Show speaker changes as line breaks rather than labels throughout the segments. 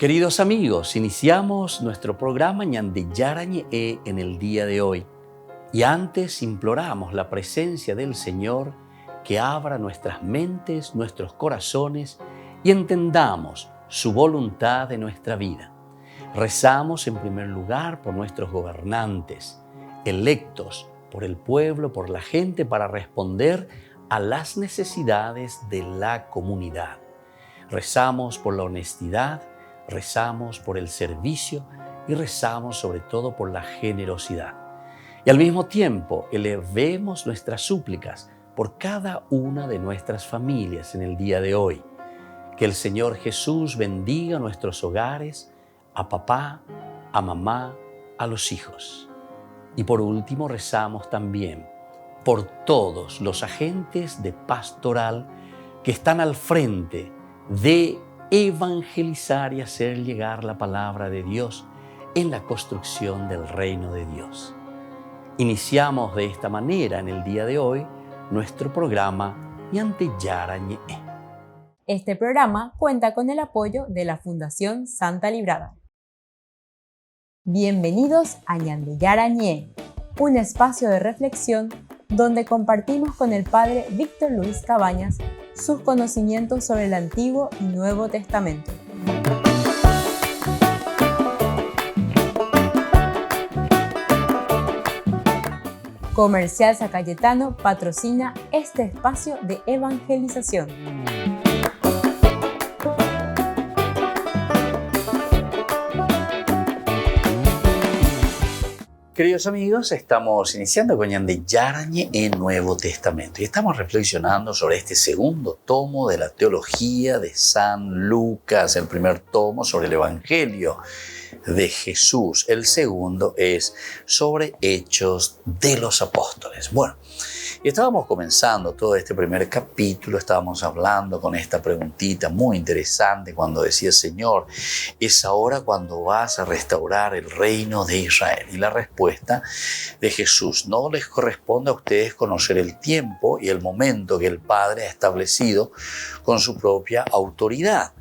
Queridos amigos, iniciamos nuestro programa Ñande Yarañe en el día de hoy. Y antes imploramos la presencia del Señor que abra nuestras mentes, nuestros corazones y entendamos su voluntad de nuestra vida. Rezamos en primer lugar por nuestros gobernantes, electos por el pueblo, por la gente, para responder a las necesidades de la comunidad. Rezamos por la honestidad, rezamos por el servicio y rezamos sobre todo por la generosidad. Y al mismo tiempo elevemos nuestras súplicas por cada una de nuestras familias en el día de hoy. Que el Señor Jesús bendiga nuestros hogares, a papá, a mamá, a los hijos. Y por último rezamos también por todos los agentes de pastoral que están al frente de evangelizar y hacer llegar la palabra de Dios en la construcción del reino de Dios. Iniciamos de esta manera en el día de hoy nuestro programa Ñande Yarañe.
Este programa cuenta con el apoyo de la Fundación Santa Librada. Bienvenidos a Ñande Yarañe, un espacio de reflexión donde compartimos con el Padre Víctor Luis Cabañas sus conocimientos sobre el Antiguo y Nuevo Testamento. Comercial San Cayetano patrocina este espacio de evangelización.
Queridos amigos, estamos iniciando con Ñande Yarañe en Nuevo Testamento y estamos reflexionando sobre este segundo tomo de la teología de San Lucas, el primer tomo sobre el Evangelio de Jesús, el segundo es sobre Hechos de los Apóstoles. Bueno, y estábamos comenzando todo este primer capítulo, estábamos hablando con esta preguntita muy interesante cuando decía: Señor, ¿es ahora cuando vas a restaurar el reino de Israel? Y la respuesta de Jesús: no les corresponde a ustedes conocer el tiempo y el momento que el Padre ha establecido con su propia autoridad,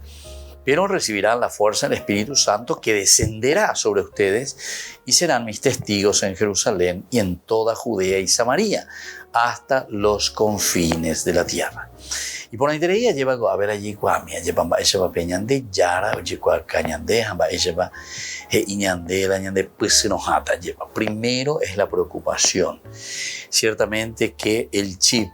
pero recibirán la fuerza del Espíritu Santo que descenderá sobre ustedes y serán mis testigos en Jerusalén y en toda Judea y Samaria, hasta los confines de la tierra. Y por la interés lleva a ver allí cuamia, lleva ella peñande yara, oye cañande, hamba ella iñande la ñande pues enojata lleva. Primero es la preocupación. Ciertamente que el chip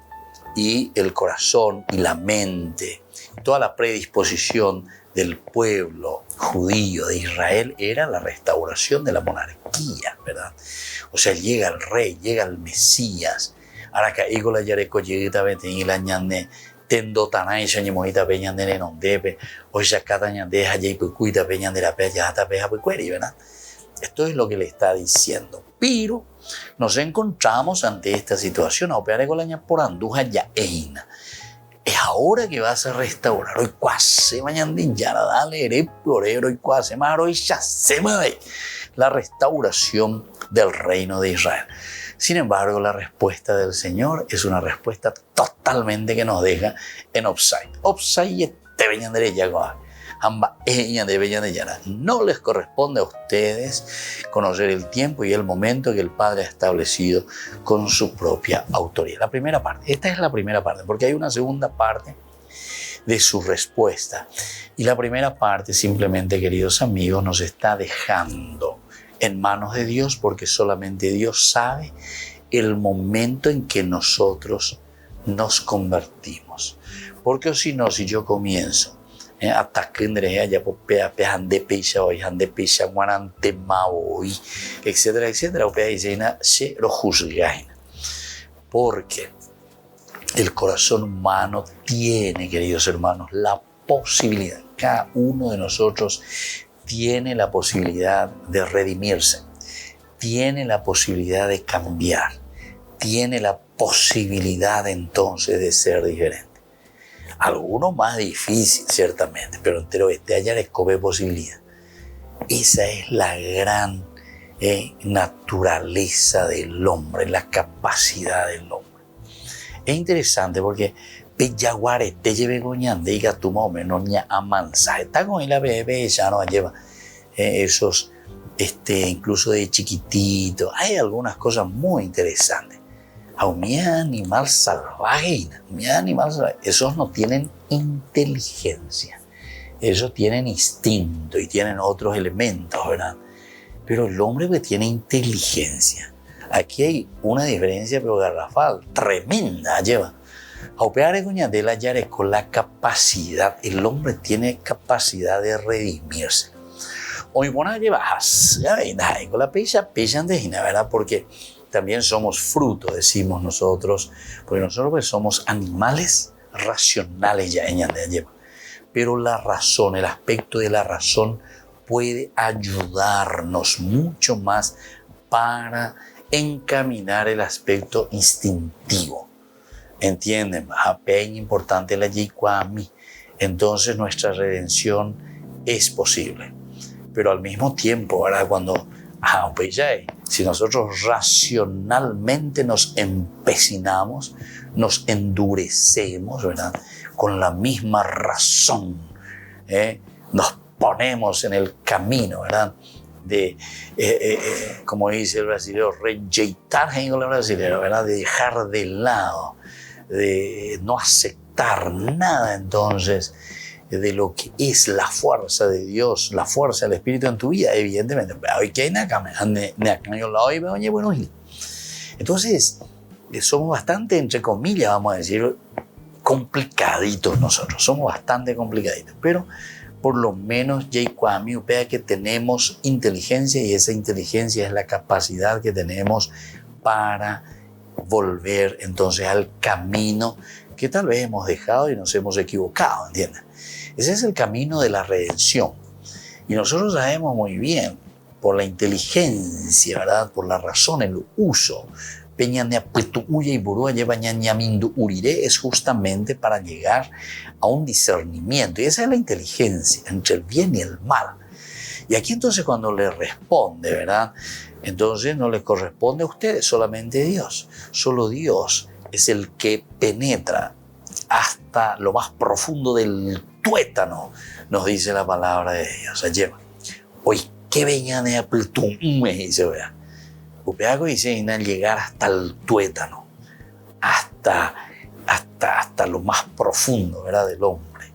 y el corazón y la mente, toda la predisposición del pueblo judío de Israel era la restauración de la monarquía, ¿verdad? O sea, llega el rey, llega el Mesías. Ahora que digo la yareco llegita y la ñande tendo tanay soñi mojita peñande ne nondepe o ya cada ñande allí pucuita peñande la peña hasta peja pucueri, ¿verdad? Esto es lo que le está diciendo. Pero nos encontramos ante esta situación. Opeare con la ña por anduja ya eina. Es ahora que vas a restaurar. Hoy cuase mañana yara dale ere porero y cuase maro y ya se mueve la restauración del reino de Israel. Sin embargo, la respuesta del Señor es una respuesta totalmente que nos deja en offside. Offside te veñan de ella, no les corresponde a ustedes conocer el tiempo y el momento que el Padre ha establecido con su propia autoridad. La primera parte, esta es la primera parte, porque hay una segunda parte de su respuesta. Y la primera parte simplemente, queridos amigos, nos está dejando en manos de Dios, porque solamente Dios sabe el momento en que nosotros nos convertimos. Porque si no, si yo comienzo atacandre ya popea pejande peisa hoy hande peisa guarante maoi etcétera etcétera opea dicena se lo juzgaina, porque el corazón humano tiene, queridos hermanos, la posibilidad, cada uno de nosotros tiene la posibilidad de redimirse, tiene la posibilidad de cambiar, tiene la posibilidad entonces de ser diferente. Algunos más difícil, ciertamente, pero entero este allá les cobe posibilidad. Esa es la gran naturaleza del hombre, la capacidad del hombre. Es interesante porque Peyaguare, te lleve goñande y tu más o menos ña amansa. Está con la bebé, ya no lleva esos, incluso de chiquitito. Hay algunas cosas muy interesantes. A mi animal salvaje, esos no tienen inteligencia. Ellos tienen instinto y tienen otros elementos, ¿verdad? Pero el hombre que tiene inteligencia. Aquí hay una diferencia, pero garrafal, tremenda, lleva. Aupeare Guñandela Yare con la capacidad, el hombre tiene capacidad de redimirse. Hoy bueno lleva con la pecha de Gina, ¿verdad? Porque también somos fruto, decimos nosotros, porque nosotros pues, somos animales racionales ya en lleva. Pero la razón, el aspecto de la razón puede ayudarnos mucho más para encaminar el aspecto instintivo. ¿Entienden? Es importante la yikwami. Entonces nuestra redención es posible. Pero al mismo tiempo, ¿verdad? Cuando, si nosotros racionalmente nos empecinamos, nos endurecemos, ¿verdad? Con la misma razón, nos ponemos en el camino, ¿verdad? De, como dice el brasileño, rejeitar en el brasileño, ¿verdad? De dejar de lado, de no aceptar nada entonces de lo que es la fuerza de Dios, la fuerza del Espíritu en tu vida, evidentemente. Entonces, somos bastante, entre comillas, vamos a decir, complicaditos nosotros, somos bastante complicaditos, pero por lo menos Kwami vea que tenemos inteligencia y esa inteligencia es la capacidad que tenemos para volver entonces al camino que tal vez hemos dejado y nos hemos equivocado, ¿entiendes? Ese es el camino de la redención. Y nosotros sabemos muy bien, por la inteligencia, ¿verdad? Por la razón, el uso, es justamente para llegar a un discernimiento. Y esa es la inteligencia entre el bien y el mal. Y aquí entonces cuando le responde, ¿verdad? Entonces no les corresponde a ustedes, solamente Dios. Solo Dios es el que penetra hasta lo más profundo del tuétano, nos dice la palabra de Dios. Lleva. Hoy, ¿qué vengan a Plutón? Me dice, vea. Upeago dice llegar hasta el tuétano, hasta lo más profundo, ¿verdad? Del hombre.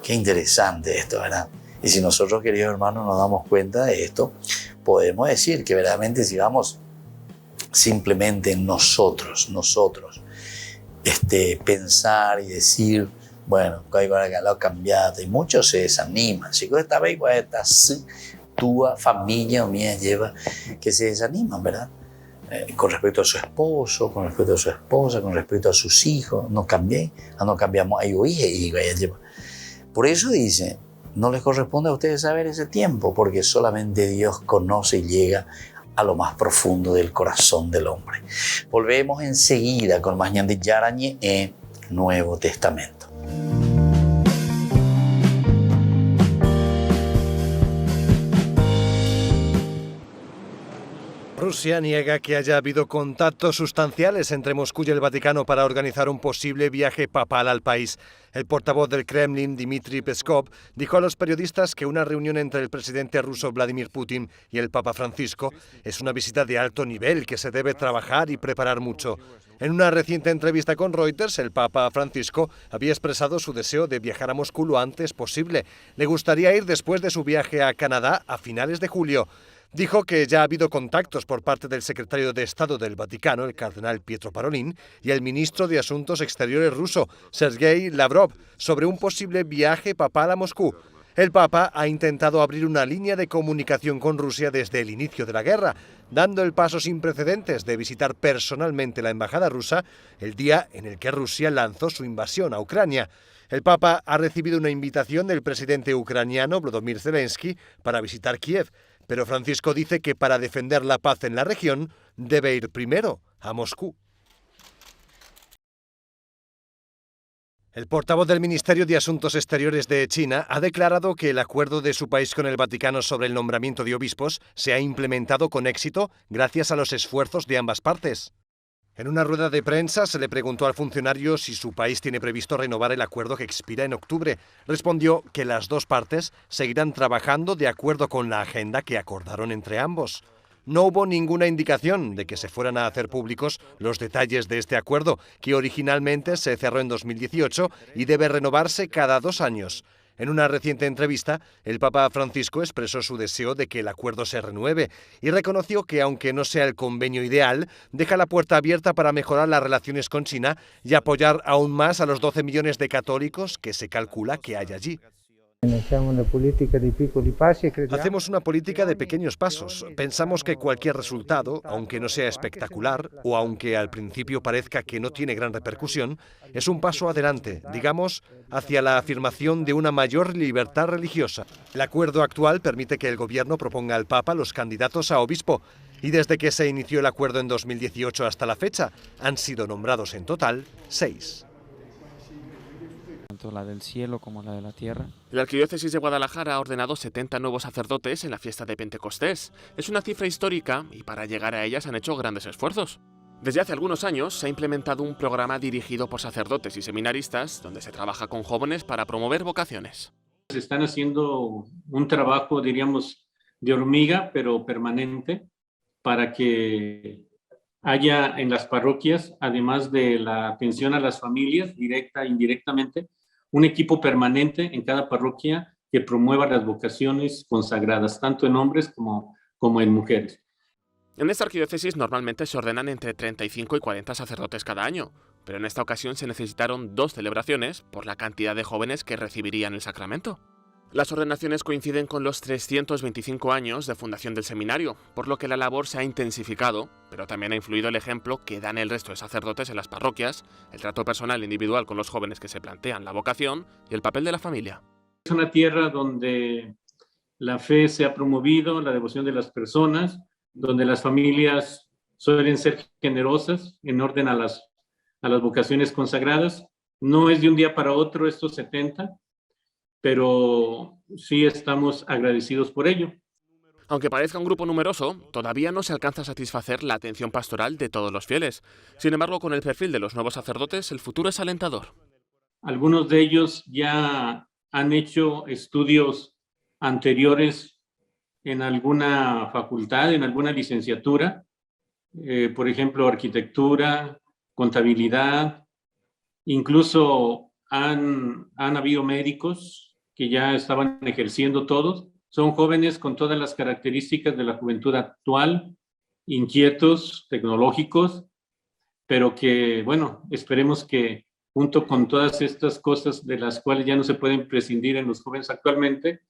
Qué interesante esto, ¿verdad? Y si nosotros, queridos hermanos, nos damos cuenta de esto, podemos decir que verdaderamente si vamos simplemente en nosotros, pensar y decir, bueno, lo cambiado, y muchos se desaniman. Si esta vez tu familia o mía lleva que se desaniman, ¿verdad? Con respecto a su esposo, con respecto a su esposa, con respecto a sus hijos, no cambiamos, por eso dice, no les corresponde a ustedes saber ese tiempo, porque solamente Dios conoce y llega a lo más profundo del corazón del hombre. Volvemos enseguida con más Ñandi Yarañe en Nuevo Testamento.
Rusia niega que haya habido contactos sustanciales entre Moscú y el Vaticano para organizar un posible viaje papal al país. El portavoz del Kremlin, Dmitry Peskov, dijo a los periodistas que una reunión entre el presidente ruso Vladimir Putin y el Papa Francisco es una visita de alto nivel que se debe trabajar y preparar mucho. En una reciente entrevista con Reuters, el Papa Francisco había expresado su deseo de viajar a Moscú lo antes posible. Le gustaría ir después de su viaje a Canadá a finales de julio. Dijo que ya ha habido contactos por parte del secretario de Estado del Vaticano, el cardenal Pietro Parolin, y el ministro de Asuntos Exteriores ruso, Sergei Lavrov, sobre un posible viaje papal a Moscú. El Papa ha intentado abrir una línea de comunicación con Rusia desde el inicio de la guerra, dando el paso sin precedentes de visitar personalmente la embajada rusa el día en el que Rusia lanzó su invasión a Ucrania. El Papa ha recibido una invitación del presidente ucraniano Volodymyr Zelensky para visitar Kiev, pero Francisco dice que para defender la paz en la región debe ir primero a Moscú. El portavoz del Ministerio de Asuntos Exteriores de China ha declarado que el acuerdo de su país con el Vaticano sobre el nombramiento de obispos se ha implementado con éxito gracias a los esfuerzos de ambas partes. En una rueda de prensa se le preguntó al funcionario si su país tiene previsto renovar el acuerdo que expira en octubre. Respondió que las dos partes seguirán trabajando de acuerdo con la agenda que acordaron entre ambos. No hubo ninguna indicación de que se fueran a hacer públicos los detalles de este acuerdo, que originalmente se cerró en 2018 y debe renovarse cada 2 años. En una reciente entrevista, el Papa Francisco expresó su deseo de que el acuerdo se renueve y reconoció que, aunque no sea el convenio ideal, deja la puerta abierta para mejorar las relaciones con China y apoyar aún más a los 12 millones de católicos que se calcula que hay allí. Hacemos una política de pequeños pasos. Pensamos que cualquier resultado, aunque no sea espectacular o aunque al principio parezca que no tiene gran repercusión, es un paso adelante, digamos, hacia la afirmación de una mayor libertad religiosa. El acuerdo actual permite que el gobierno proponga al Papa los candidatos a obispo y desde que se inició el acuerdo en 2018 hasta la fecha han sido nombrados en total 6.
Tanto la del cielo como la de la tierra.
La Arquidiócesis de Guadalajara ha ordenado 70 nuevos sacerdotes en la fiesta de Pentecostés. Es una cifra histórica y para llegar a ella se han hecho grandes esfuerzos. Desde hace algunos años se ha implementado un programa dirigido por sacerdotes y seminaristas donde se trabaja con jóvenes para promover vocaciones.
Se están haciendo un trabajo, diríamos, de hormiga, pero permanente, para que haya en las parroquias, además de la atención a las familias, directa e indirectamente, un equipo permanente en cada parroquia que promueva las vocaciones consagradas, tanto en hombres como en mujeres.
En esta arquidiócesis normalmente se ordenan entre 35 y 40 sacerdotes cada año, pero en esta ocasión se necesitaron 2 celebraciones por la cantidad de jóvenes que recibirían el sacramento. Las ordenaciones coinciden con los 325 años de fundación del seminario, por lo que la labor se ha intensificado, pero también ha influido el ejemplo que dan el resto de sacerdotes en las parroquias, el trato personal e individual con los jóvenes que se plantean la vocación y el papel de la familia.
Es una tierra donde la fe se ha promovido, la devoción de las personas, donde las familias suelen ser generosas en orden a las vocaciones consagradas. No es de un día para otro estos 70, pero sí estamos agradecidos por ello.
Aunque parezca un grupo numeroso, todavía no se alcanza a satisfacer la atención pastoral de todos los fieles. Sin embargo, con el perfil de los nuevos sacerdotes, el futuro es alentador.
Algunos de ellos ya han hecho estudios anteriores en alguna facultad, en alguna licenciatura, por ejemplo, arquitectura, contabilidad, incluso han habido médicos que ya estaban ejerciendo todos. Son jóvenes con todas las características de la juventud actual, inquietos, tecnológicos, pero que, bueno, esperemos que junto con todas estas cosas de las cuales ya no se pueden prescindir en los jóvenes actualmente,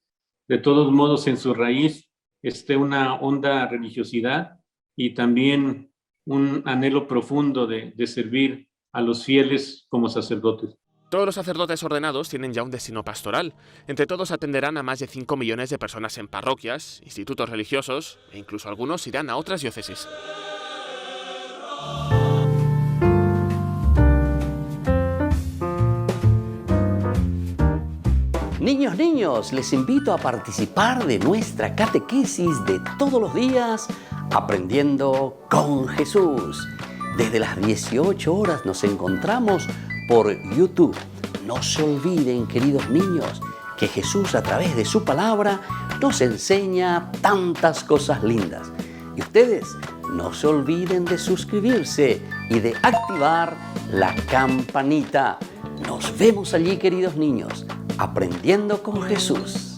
de todos modos en su raíz esté una honda religiosidad y también un anhelo profundo de servir a los fieles como sacerdotes.
Todos los sacerdotes ordenados tienen ya un destino pastoral. Entre todos atenderán a más de 5 millones de personas en parroquias, institutos religiosos e incluso algunos irán a otras diócesis.
Niños, les invito a participar de nuestra catequesis de todos los días, Aprendiendo con Jesús. Desde las 18 horas nos encontramos por YouTube. No se olviden, queridos niños, que Jesús a través de su palabra nos enseña tantas cosas lindas. Y ustedes no se olviden de suscribirse y de activar la campanita. Nos vemos allí, queridos niños, aprendiendo con Jesús.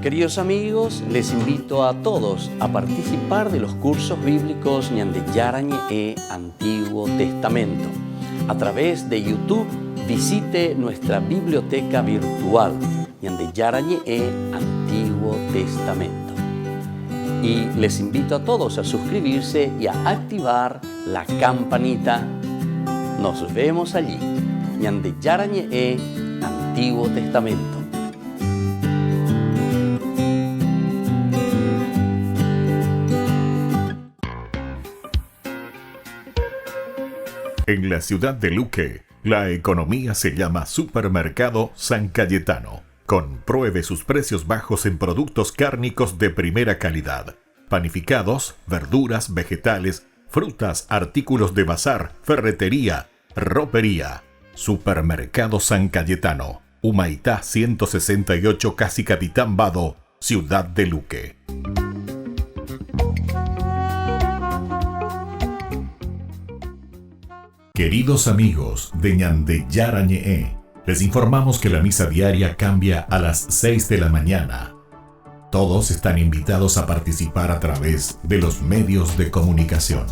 Queridos amigos, les invito a todos a participar de los cursos bíblicos Ñande Yarañe e Antiguo Testamento. A través de YouTube, visite nuestra biblioteca virtual Ñande Yarañe e Antiguo Testamento. Y les invito a todos a suscribirse y a activar la campanita. Nos vemos allí. Ñande Yarañe e Antiguo Testamento.
En la ciudad de Luque, la economía se llama Supermercado San Cayetano. Compruebe sus precios bajos en productos cárnicos de primera calidad. Panificados, verduras, vegetales, frutas, artículos de bazar, ferretería, ropería. Supermercado San Cayetano, Humaitá 168, Casi Capitán Vado, Ciudad de Luque. Queridos amigos de Ñande Yarañe, les informamos que la misa diaria cambia a las 6 de la mañana. Todos están invitados a participar a través de los medios de comunicación.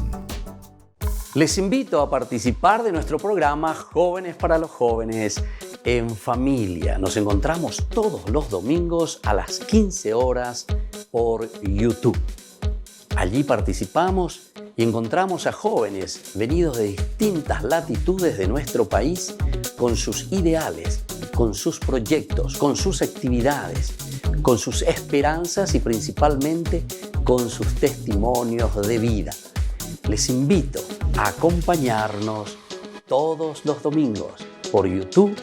Les invito a participar de nuestro programa Jóvenes para los Jóvenes en Familia. Nos encontramos todos los domingos a las 15 horas por YouTube. Allí participamos y encontramos a jóvenes venidos de distintas latitudes de nuestro país con sus ideales, con sus proyectos, con sus actividades, con sus esperanzas y principalmente con sus testimonios de vida. Les invito a acompañarnos todos los domingos por YouTube,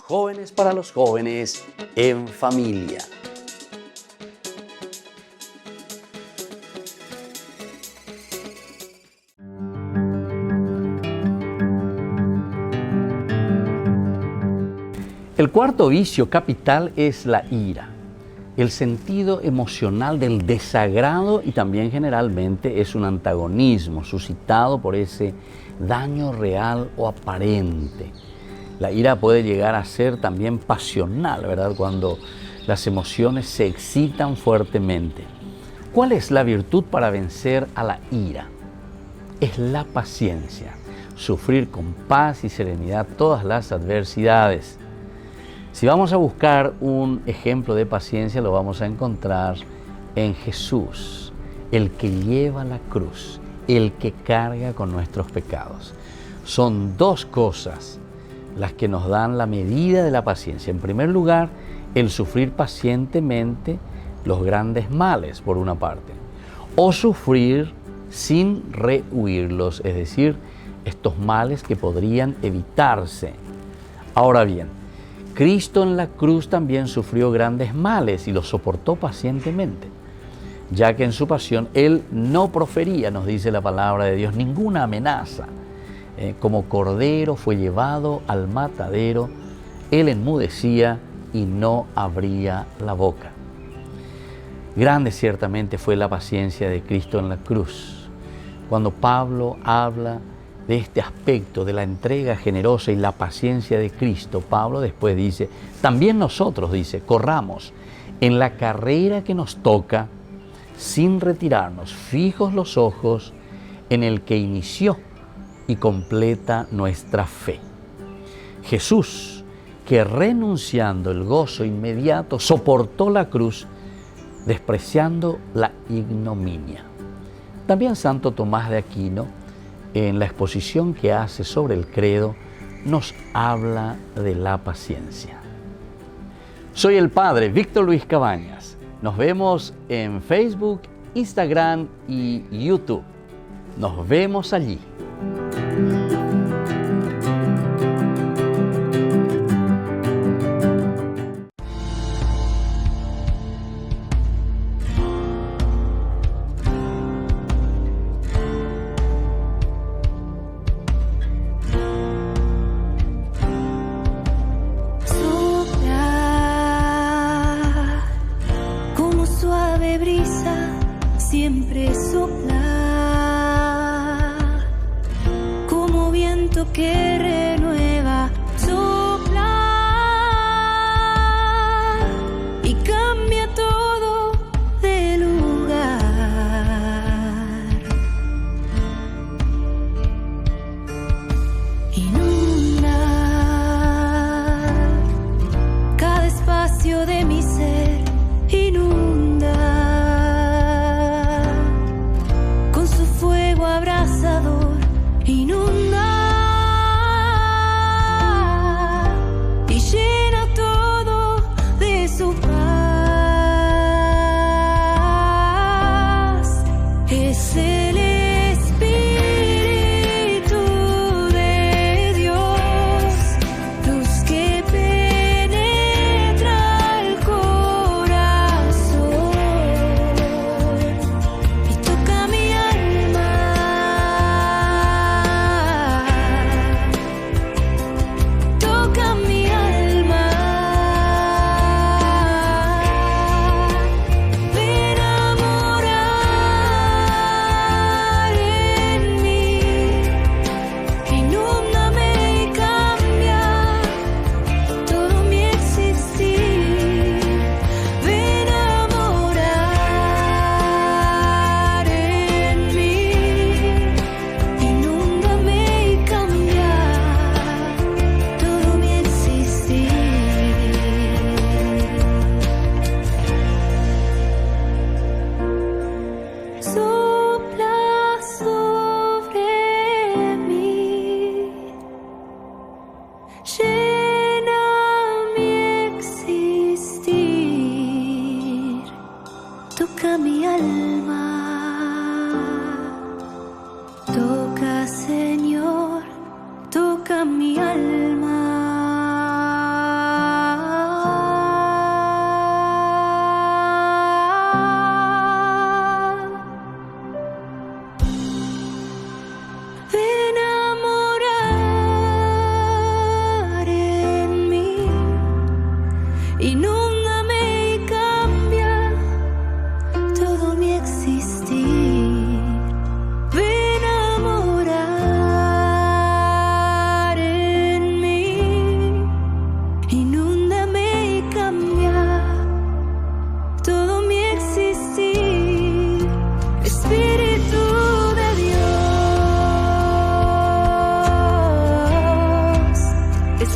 Jóvenes para los Jóvenes en Familia. El cuarto vicio capital es la ira, el sentido emocional del desagrado y también generalmente es un antagonismo suscitado por ese daño real o aparente. La ira puede llegar a ser también pasional, ¿verdad? Cuando las emociones se excitan fuertemente. ¿Cuál es la virtud para vencer a la ira? Es la paciencia, sufrir con paz y serenidad todas las adversidades. Si vamos a buscar un ejemplo de paciencia, lo vamos a encontrar en Jesús, el que lleva la cruz, el que carga con nuestros pecados. Son dos cosas las que nos dan la medida de la paciencia. En primer lugar, el sufrir pacientemente los grandes males, por una parte, o sufrir sin rehuirlos, es decir, estos males que podrían evitarse. Ahora bien, Cristo en la cruz también sufrió grandes males y los soportó pacientemente, ya que en su pasión Él no profería, nos dice la palabra de Dios, ninguna amenaza. Como cordero fue llevado al matadero, Él enmudecía y no abría la boca. Grande ciertamente fue la paciencia de Cristo en la cruz. Cuando Pablo habla de este aspecto de la entrega generosa y la paciencia de Cristo, Pablo después dice, también nosotros, dice, corramos en la carrera que nos toca sin retirarnos, fijos los ojos en el que inició y completa nuestra fe. Jesús, que renunciando el gozo inmediato, soportó la cruz, despreciando la ignominia. También Santo Tomás de Aquino, en la exposición que hace sobre el credo, nos habla de la paciencia. Soy el Padre Víctor Luis Cabañas. Nos vemos en Facebook, Instagram y YouTube. Nos vemos allí.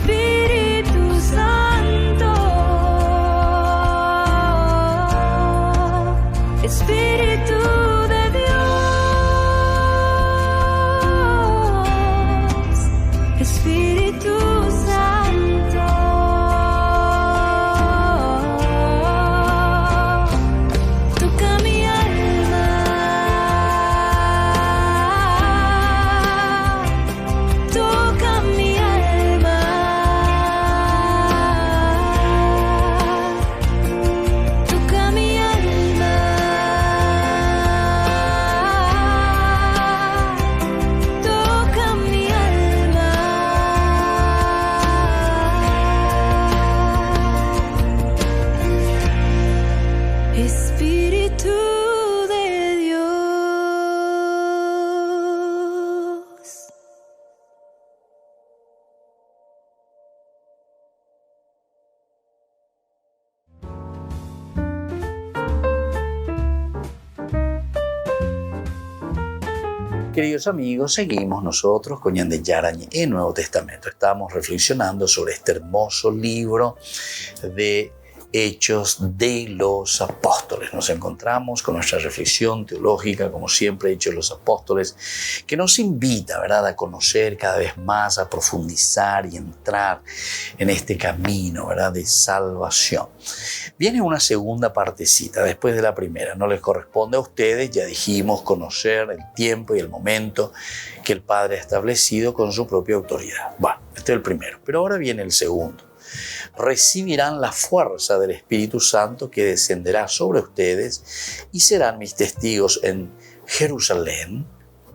Espíritu Santo, Espíritu de Dios, Espíritu Santo, toca mi alma, toca mi alma, toca mi alma, toca mi alma. Espíritu de Dios.
Queridos amigos, seguimos nosotros con Ñande Yarañe en Nuevo Testamento. Estamos reflexionando sobre este hermoso libro de Hechos de los Apóstoles. Nos encontramos con nuestra reflexión teológica, como siempre, Hechos de los Apóstoles, que nos invita, ¿verdad?, a conocer cada vez más, a profundizar y entrar en este camino, ¿verdad?, de salvación. Viene una segunda partecita después de la primera. No les corresponde a ustedes, ya dijimos, conocer el tiempo y el momento que el Padre ha establecido con su propia autoridad. Bueno, este es el primero, pero ahora viene el segundo. Recibirán la fuerza del Espíritu Santo que descenderá sobre ustedes y serán mis testigos en Jerusalén,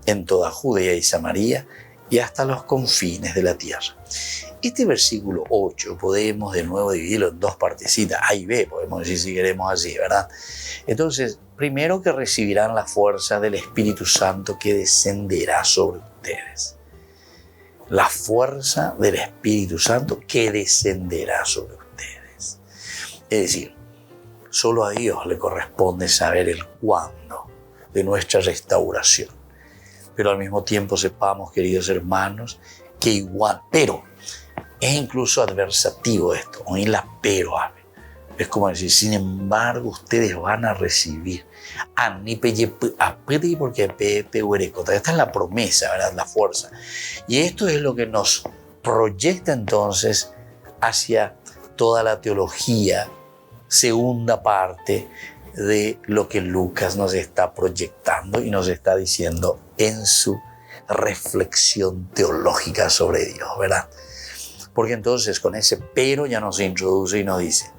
en toda Judea y Samaria y hasta los confines de la tierra. Este versículo 8 podemos de nuevo dividirlo en dos partecitas, A y B, podemos decir si queremos así, ¿verdad? Entonces, primero que recibirán la fuerza del Espíritu Santo que descenderá sobre ustedes. La fuerza del Espíritu Santo que descenderá sobre ustedes. Es decir, solo a Dios le corresponde saber el cuándo de nuestra restauración. Pero al mismo tiempo sepamos, queridos hermanos, que igual, pero es incluso adversativo esto, oír la pero ave. Es como decir, sin embargo, ustedes van a recibir. Esta es la promesa, ¿verdad? La fuerza. Y esto es lo que nos proyecta entonces hacia toda la teología, segunda parte de lo que Lucas nos está proyectando y nos está diciendo en su reflexión teológica sobre Dios, ¿verdad? Porque entonces con ese pero ya nos introduce y nos dice,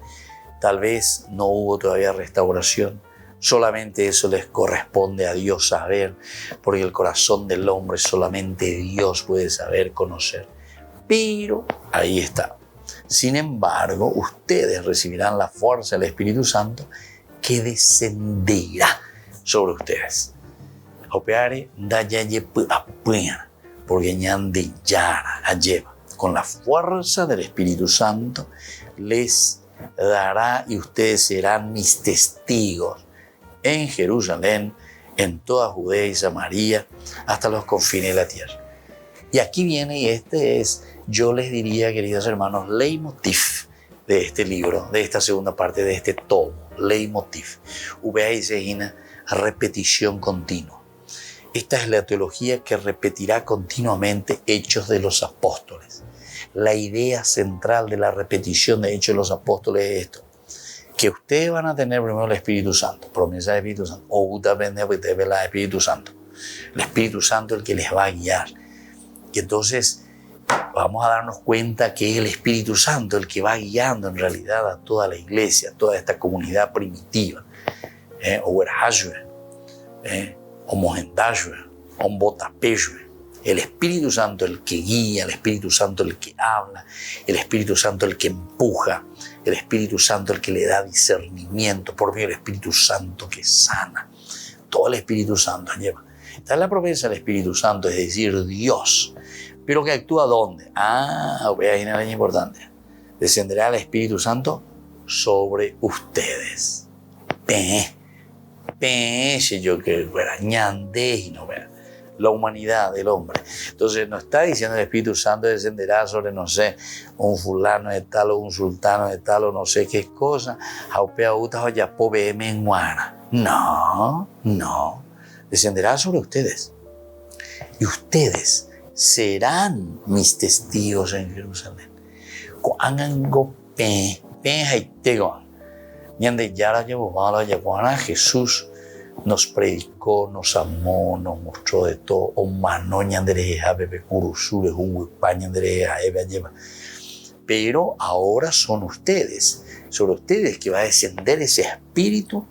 tal vez no hubo todavía restauración, solamente eso les corresponde a Dios saber, porque el corazón del hombre solamente Dios puede saber, conocer. Pero ahí está. Sin embargo, ustedes recibirán la fuerza del Espíritu Santo que descenderá sobre ustedes. Porque ñande yara lleva. Con la fuerza del Espíritu Santo les dará y ustedes serán mis testigos en Jerusalén, en toda Judea y Samaria, hasta los confines de la tierra. Y aquí viene, y este es, yo les diría, queridos hermanos, leitmotiv de este libro, de esta segunda parte, de este tomo, leitmotiv. Una repetición continua. Esta es la teología que repetirá continuamente Hechos de los Apóstoles. La idea central de la repetición de Hechos de los Apóstoles es esto, que ustedes van a tener primero el Espíritu Santo, promesa del Espíritu Santo, o el Espíritu Santo. El Espíritu Santo es el que les va a guiar. Y entonces vamos a darnos cuenta que es el Espíritu Santo el que va guiando en realidad a toda la iglesia, a toda esta comunidad primitiva. El Espíritu Santo el que guía, el Espíritu Santo el que habla, el Espíritu Santo el que empuja, el Espíritu Santo el que le da discernimiento, por medio del Espíritu Santo que sana. Todo el Espíritu Santo lleva. Esta es la promesa del Espíritu Santo, es decir, Dios. Pero que actúa ¿dónde? Ahí es importante. Descenderá el Espíritu Santo sobre ustedes. Yo que fuera ñandé y no vea. la humanidad del hombre. Entonces no está diciendo el Espíritu Santo descenderá sobre, no sé, un fulano de tal o un sultano de tal o no sé qué cosa. No, no. Descenderá sobre ustedes. Y ustedes serán mis testigos en Jerusalén. Jesús nos predicó, nos amó, nos mostró de todo. Pero ahora son ustedes, sobre ustedes que va a descender ese espíritu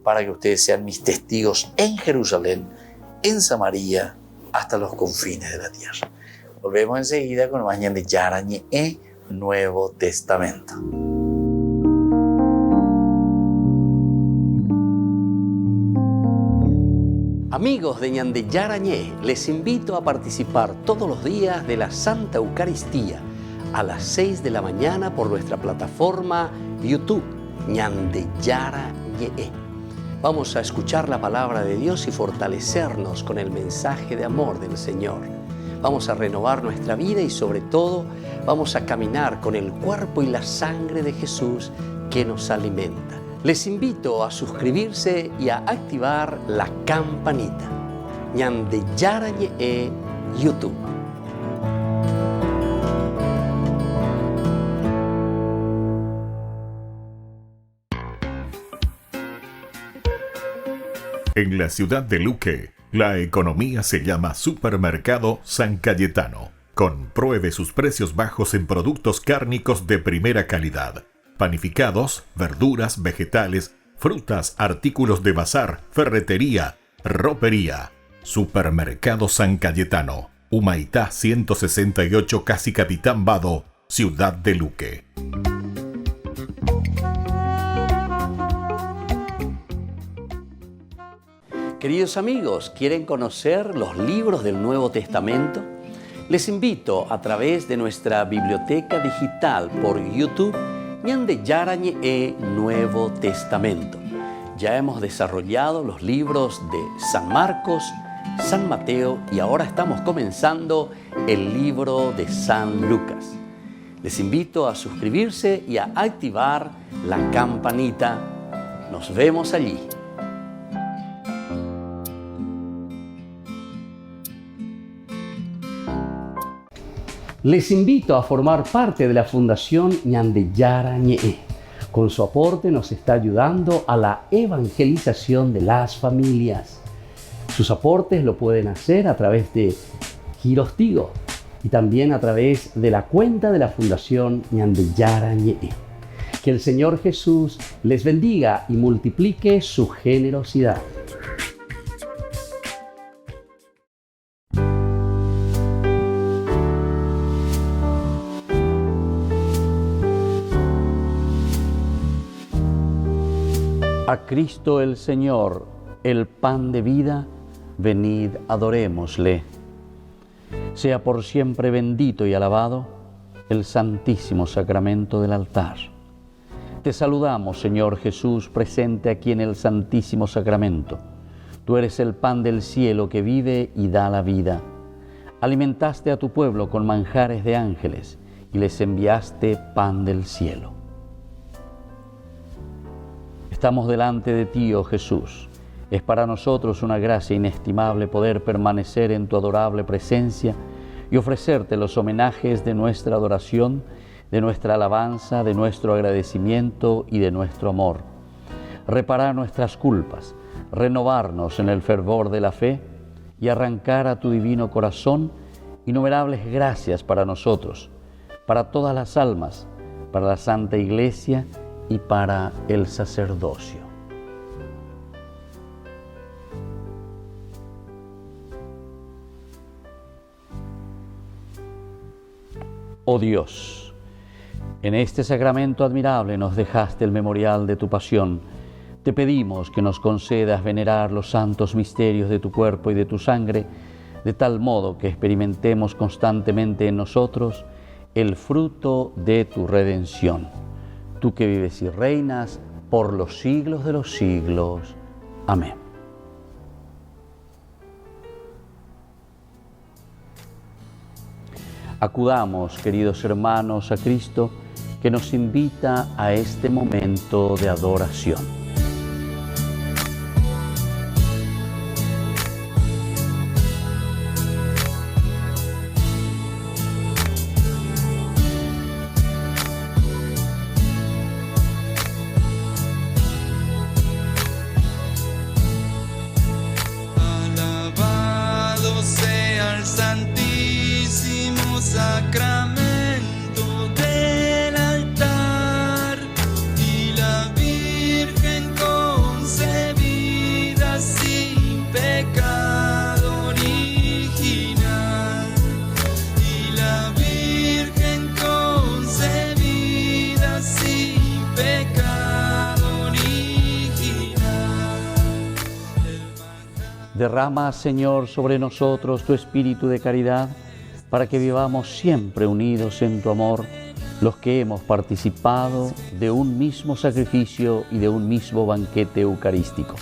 para que ustedes sean mis testigos en Jerusalén, en Samaria, hasta los confines de la tierra. Volvemos enseguida con más de Yarañe e Nuevo Testamento.
Amigos de Ñande Yarañé, les invito a participar todos los días de la Santa Eucaristía a las 6 de la mañana por nuestra plataforma YouTube, Ñande Yarañé. Vamos a escuchar la palabra de Dios y fortalecernos con el mensaje de amor del Señor. Vamos a renovar nuestra vida y sobre todo vamos a caminar con el cuerpo y la sangre de Jesús que nos alimenta. Les invito a suscribirse y a activar la campanita. Ñande Yarañe e YouTube.
En la ciudad de Luque, la economía se llama Supermercado San Cayetano. Compruebe sus precios bajos en productos cárnicos de primera calidad. Panificados, verduras, vegetales, frutas, artículos de bazar, ferretería, ropería. Supermercado San Cayetano, Humaitá 168, Casi Capitán Vado, Ciudad de Luque.
Queridos amigos, ¿quieren conocer los libros del Nuevo Testamento? Les invito a través de nuestra biblioteca digital por YouTube, Ñande Yarañe e Nuevo Testamento. Ya hemos desarrollado los libros de San Marcos, San Mateo y ahora estamos comenzando el libro de San Lucas. Les invito a suscribirse y a activar la campanita. Nos vemos allí. Les invito a formar parte de la Fundación Ñande Yarañe. Con su aporte nos está ayudando a la evangelización de las familias. Sus aportes lo pueden hacer a través de Giros Tigo y también a través de la cuenta de la Fundación Ñande Yarañe. Que el Señor Jesús les bendiga y multiplique su generosidad. A Cristo el Señor, el pan de vida, venid, adorémosle. Sea por siempre bendito y alabado el santísimo sacramento del altar. Te saludamos, Señor Jesús, presente aquí en el santísimo sacramento. Tú eres el pan del cielo que vive y da la vida. Alimentaste a tu pueblo con manjares de ángeles y les enviaste pan del cielo. Estamos delante de ti, oh Jesús. Es para nosotros una gracia inestimable poder permanecer en tu adorable presencia y ofrecerte los homenajes de nuestra adoración, de nuestra alabanza, de nuestro agradecimiento y de nuestro amor. Reparar nuestras culpas, renovarnos en el fervor de la fe y arrancar a tu divino corazón innumerables gracias para nosotros, para todas las almas, para la Santa Iglesia y para el sacerdocio. Oh Dios, en este sacramento admirable nos dejaste el memorial de tu pasión. Te pedimos que nos concedas venerar los santos misterios de tu cuerpo y de tu sangre, de tal modo que experimentemos constantemente en nosotros el fruto de tu redención. Tú que vives y reinas por los siglos de los siglos. Amén. Acudamos, queridos hermanos, a Cristo, que nos invita a este momento de adoración.
Alabado sea el Santísimo Sacramento del altar y la Virgen concebida sin pecado original. Y la Virgen concebida sin pecado original.
Derrama, Señor, sobre nosotros tu espíritu de caridad, para que vivamos siempre unidos en tu amor, los que hemos participado de un mismo sacrificio y de un mismo banquete eucarístico.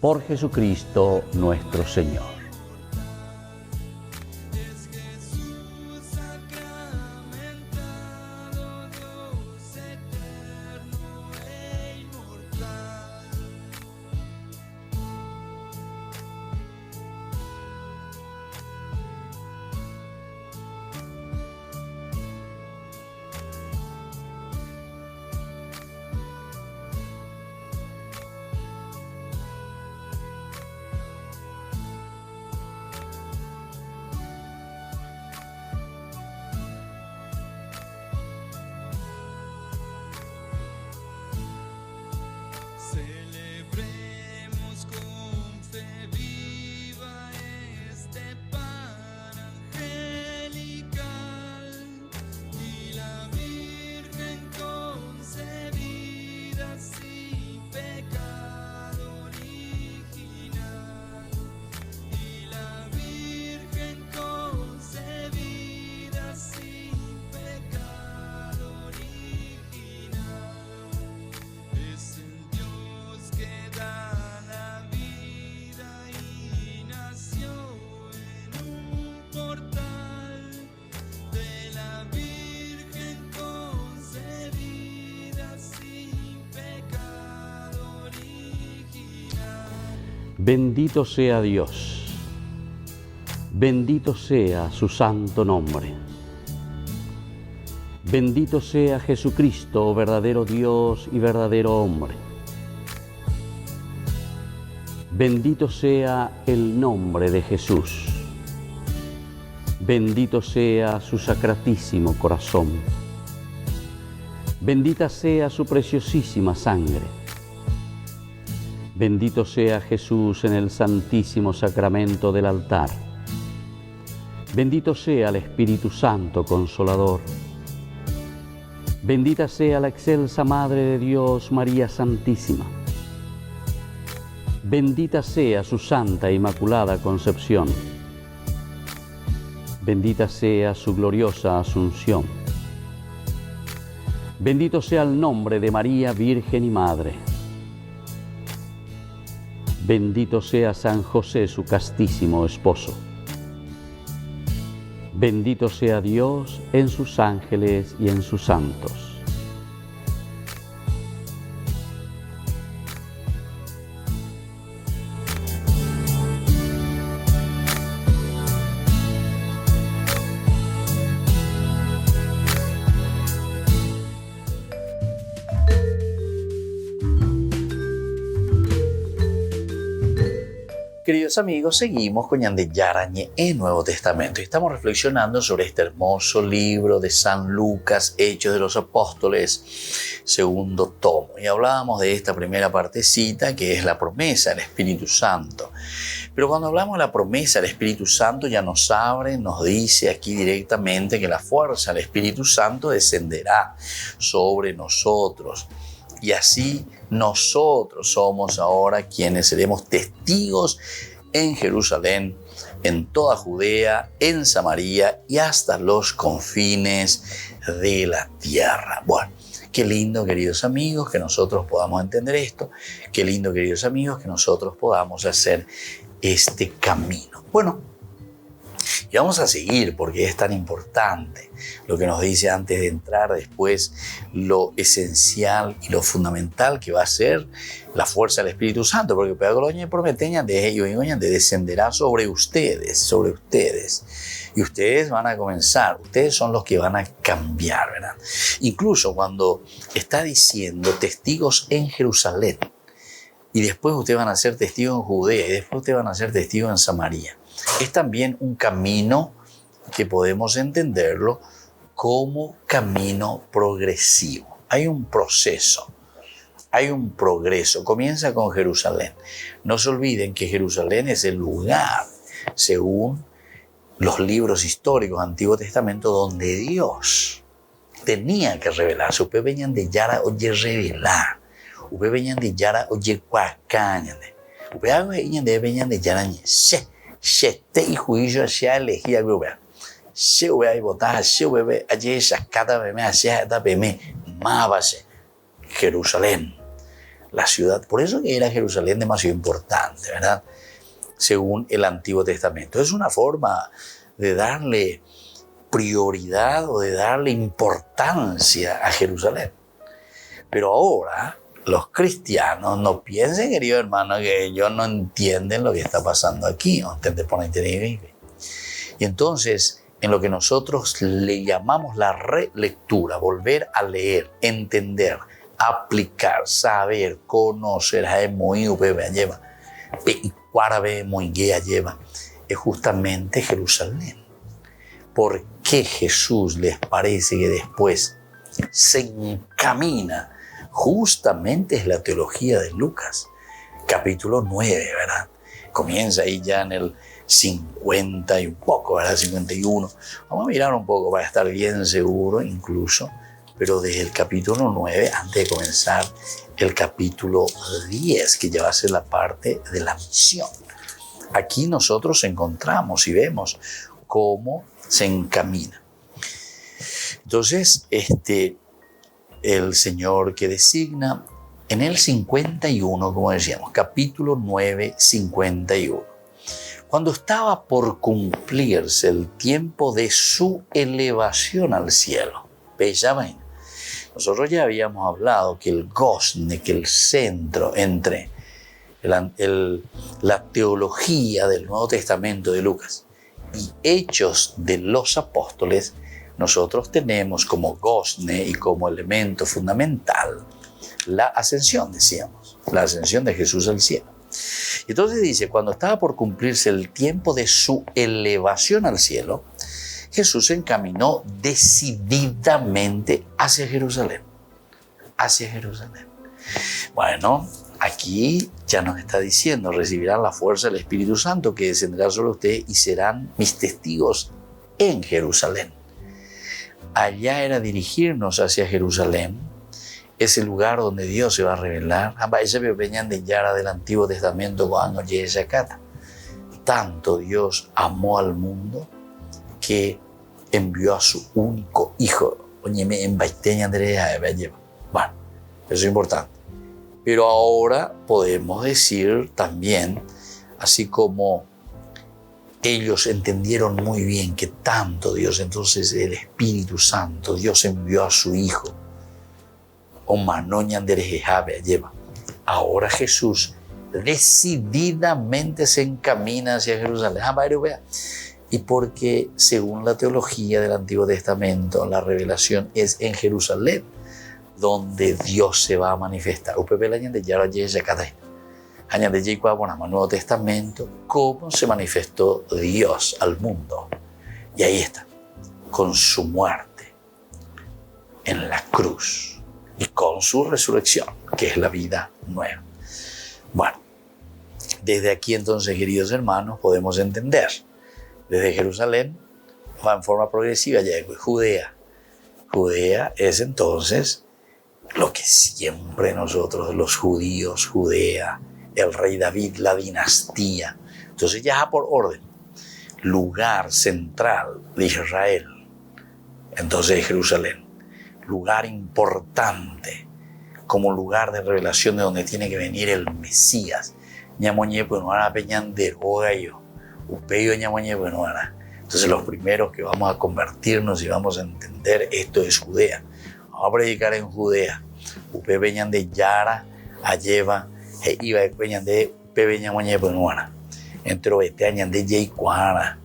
Por Jesucristo nuestro Señor.
Celebremos con fe viva este pan angelical y la Virgen concebida sin pecado original. Y la Virgen concebida sin pecado original. Es el Dios que da la vida y nació en un portal de la Virgen concebida sin pecado original.
Bendito sea Dios, bendito sea su santo nombre. Bendito sea Jesucristo, verdadero Dios y verdadero hombre. Bendito sea el nombre de Jesús. Bendito sea su sacratísimo corazón. Bendita sea su preciosísima sangre. Bendito sea Jesús en el santísimo sacramento del altar. Bendito sea el Espíritu Santo Consolador. Bendita sea la excelsa Madre de Dios, María Santísima. Bendita sea su Santa e Inmaculada Concepción. Bendita sea su gloriosa Asunción. Bendito sea el nombre de María, Virgen y Madre. Bendito sea San José, su castísimo esposo. Bendito sea Dios en sus ángeles y en sus santos.
Queridos amigos, seguimos con Ñande Yarañe en Nuevo Testamento y estamos reflexionando sobre este hermoso libro de San Lucas, Hechos de los Apóstoles, segundo tomo. Y hablábamos de esta primera partecita que es la promesa del Espíritu Santo. Pero cuando hablamos de la promesa del Espíritu Santo ya nos abre, nos dice aquí directamente que la fuerza del Espíritu Santo descenderá sobre nosotros. Y así nosotros somos ahora quienes seremos testigos en Jerusalén, en toda Judea, en Samaria y hasta los confines de la tierra. Bueno, qué lindo, queridos amigos, que nosotros podamos entender esto. Qué lindo, queridos amigos, que nosotros podamos hacer este camino. Bueno, Y vamos a seguir porque es tan importante lo que nos dice antes de entrar después, lo esencial y lo fundamental que va a ser la fuerza del Espíritu Santo, porque Pedagogía prometeña de ellos y descenderá sobre ustedes, y ustedes van a comenzar, ustedes son los que van a cambiar, ¿verdad? Incluso cuando está diciendo testigos en Jerusalén, y después ustedes van a ser testigos en Judea, y después ustedes van a ser testigos en Samaria. Es también un camino que podemos entenderlo como camino progresivo. Hay un proceso, hay un progreso. Comienza con Jerusalén. No se olviden que Jerusalén es el lugar, según los libros históricos del Antiguo Testamento, donde Dios tenía que revelarse. Ustedes venían de Yara oye revelar. Ustedes venían de Yara oye cuacaña. Ustedes venían de Yara Shete y juicio sea elegía gubea. Se voy a votar, se voy a llegar cada vez más, más Jerusalén, la ciudad. Por eso que era Jerusalén demasiado importante, ¿verdad? Según el Antiguo Testamento. Es una forma de darle prioridad o de darle importancia a Jerusalén. Pero ahora los cristianos no piensen, queridos hermanos, que ellos no entienden lo que está pasando aquí. Y entonces, en lo que nosotros le llamamos la relectura, volver a leer, entender, aplicar, saber, conocer, es justamente Jerusalén. ¿Por qué Jesús les parece que después se encamina? Justamente es la teología de Lucas, capítulo 9, ¿verdad? Comienza ahí ya en el 50 y un poco, ¿verdad? 51. Vamos a mirar un poco para estar bien seguro incluso, pero desde el capítulo 9, antes de comenzar el capítulo 10, que ya va a ser la parte de la misión. Aquí nosotros encontramos y vemos cómo se encamina. Entonces, el Señor que designa en el 51, como decíamos, capítulo 9, 51. Cuando estaba por cumplirse el tiempo de su elevación al cielo. Vean, nosotros ya habíamos hablado que el gozne, que el centro entre la teología del Nuevo Testamento de Lucas y Hechos de los Apóstoles, nosotros tenemos como gozne y como elemento fundamental la ascensión, decíamos, la ascensión de Jesús al cielo. Entonces dice, cuando estaba por cumplirse el tiempo de su elevación al cielo, Jesús se encaminó decididamente hacia Jerusalén. Hacia Jerusalén. Bueno, aquí ya nos está diciendo, recibirán la fuerza del Espíritu Santo que descenderá sobre ustedes y serán mis testigos en Jerusalén. Allá era dirigirnos hacia Jerusalén, ese lugar donde Dios se va a revelar. Ese venían de Yara del Antiguo Testamento cuando llega. Tanto Dios amó al mundo que envió a su único hijo. Bueno, eso es importante. Pero ahora podemos decir también, así como ellos entendieron muy bien que tanto Dios, entonces el Espíritu Santo, Dios envió a su Hijo. Ahora Jesús decididamente se encamina hacia Jerusalén. Y porque según la teología del Antiguo Testamento, la revelación es en Jerusalén, donde Dios se va a manifestar. Nuevo Testamento, cómo se manifestó Dios al mundo. Y ahí está, con su muerte en la cruz y con su resurrección, que es la vida nueva. Bueno, desde aquí entonces, queridos hermanos, podemos entender, desde Jerusalén va en forma progresiva, ya Judea. Judea es entonces lo que siempre nosotros, los judíos, Judea, el rey David, la dinastía. Entonces ya por orden, lugar central de Israel, entonces Jerusalén, lugar importante, como lugar de revelación de donde tiene que venir el Mesías. Entonces Entonces los primeros que vamos a convertirnos y vamos a entender esto es Judea. Vamos a predicar en Judea. Upe veñan de Yara, Ayeva, e iba veñan de Upe veñan mañana penuana. Entro vete añan de Yeicuana,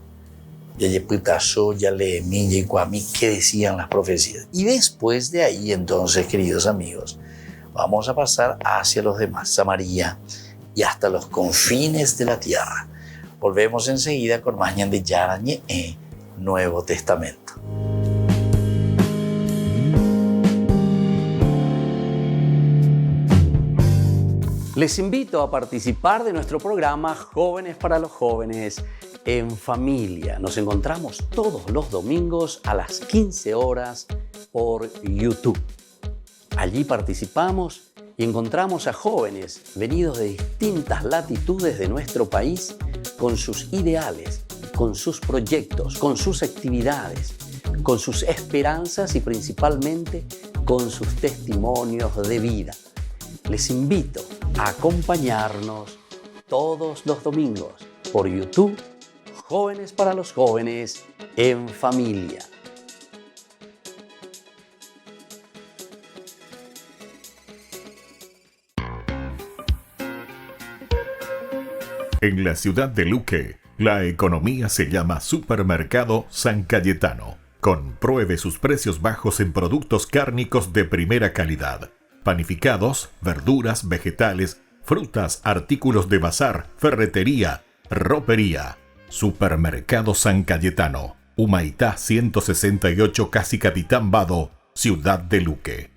Yayeputazo, Yalemi, Yeicuami, ¿qué decían las profecías? Y después de ahí, entonces, queridos amigos, vamos a pasar hacia los demás, Samaria y hasta los confines de la tierra. Volvemos enseguida con Mañan de Yarañe, Nuevo Testamento.
Les invito a participar de nuestro programa Jóvenes para los Jóvenes en Familia. Nos encontramos todos los domingos a las 15 horas por YouTube. Allí participamos y encontramos a jóvenes venidos de distintas latitudes de nuestro país con sus ideales, con sus proyectos, con sus actividades, con sus esperanzas y principalmente con sus testimonios de vida. Les invito a acompañarnos todos los domingos por YouTube, Jóvenes para los Jóvenes en Familia.
En la ciudad de Luque, la economía se llama Supermercado San Cayetano. Compruebe sus precios bajos en productos cárnicos de primera calidad. Panificados, verduras, vegetales, frutas, artículos de bazar, ferretería, ropería. Supermercado San Cayetano, Humaitá 168, Casi Capitán Vado, ciudad de Luque.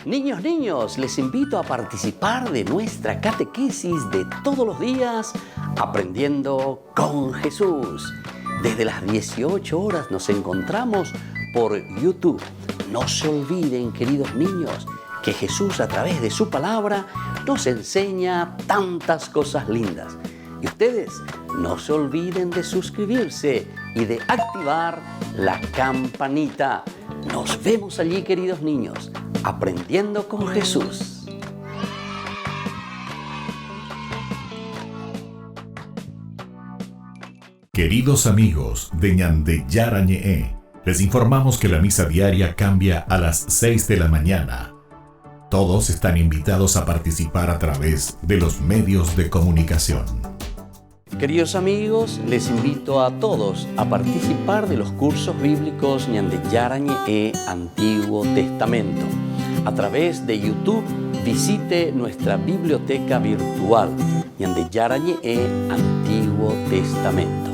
Niños, les invito a participar de nuestra catequesis de todos los días, Aprendiendo con Jesús. Desde las 18 horas nos encontramos por YouTube. No se olviden, queridos niños, que Jesús a través de su palabra nos enseña tantas cosas lindas. Y ustedes no se olviden de suscribirse y de activar la campanita. Nos vemos allí, queridos niños, Aprendiendo con Jesús.
Queridos amigos de Ñande Yarañe, les informamos que la misa diaria cambia a las 6 de la mañana. Todos están invitados a participar a través de los medios de comunicación.
Queridos amigos, les invito a todos a participar de los cursos bíblicos Ñande Yarañe Antiguo Testamento. A través de YouTube, visite nuestra biblioteca virtual Ñande Yarañe Antiguo Testamento.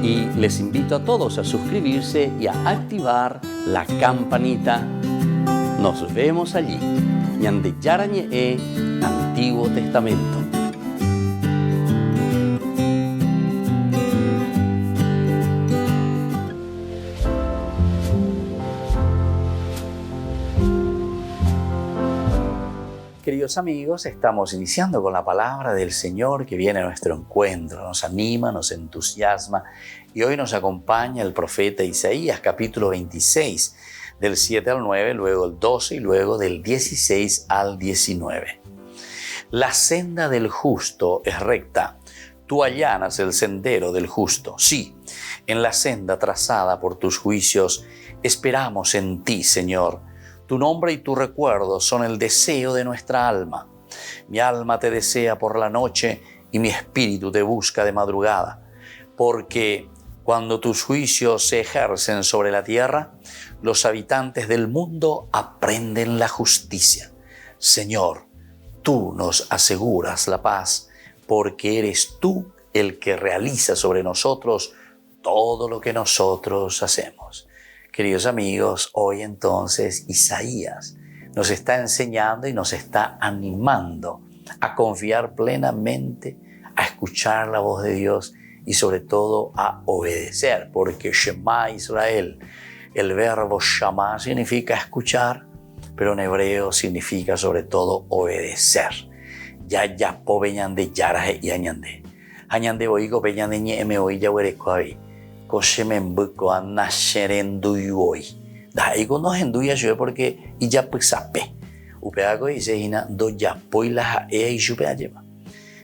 Y les invito a todos a suscribirse y a activar la campanita. Nos vemos allí, Ñande Yarañe Antiguo Testamento.
Queridos amigos, estamos iniciando con la palabra del Señor que viene a nuestro encuentro, nos anima, nos entusiasma y hoy nos acompaña el profeta Isaías, capítulo 26, del 7 al 9, luego el 12 y luego del 16 al 19. La senda del justo es recta, tú allanas el sendero del justo. Sí, en la senda trazada por tus juicios esperamos en ti, Señor. Tu nombre y tu recuerdo son el deseo de nuestra alma. Mi alma te desea por la noche y mi espíritu te busca de madrugada. Porque cuando tus juicios se ejercen sobre la tierra, los habitantes del mundo aprenden la justicia. Señor, tú nos aseguras la paz, porque eres tú el que realiza sobre nosotros todo lo que nosotros hacemos. Queridos amigos, hoy entonces Isaías nos está enseñando y nos está animando a confiar plenamente, a escuchar la voz de Dios y sobre todo a obedecer, porque Shema Israel, el verbo Shama significa escuchar, pero en hebreo significa sobre todo obedecer. Ya po beñande yaraje y añande. Añande oigo beñande ñeme oí ya huerecoavi. Koshemembuko anasherenduy hoy. Da ego no henduya yo porque y ya pues sape. upeaco y seina do yapoilas y chupeayema.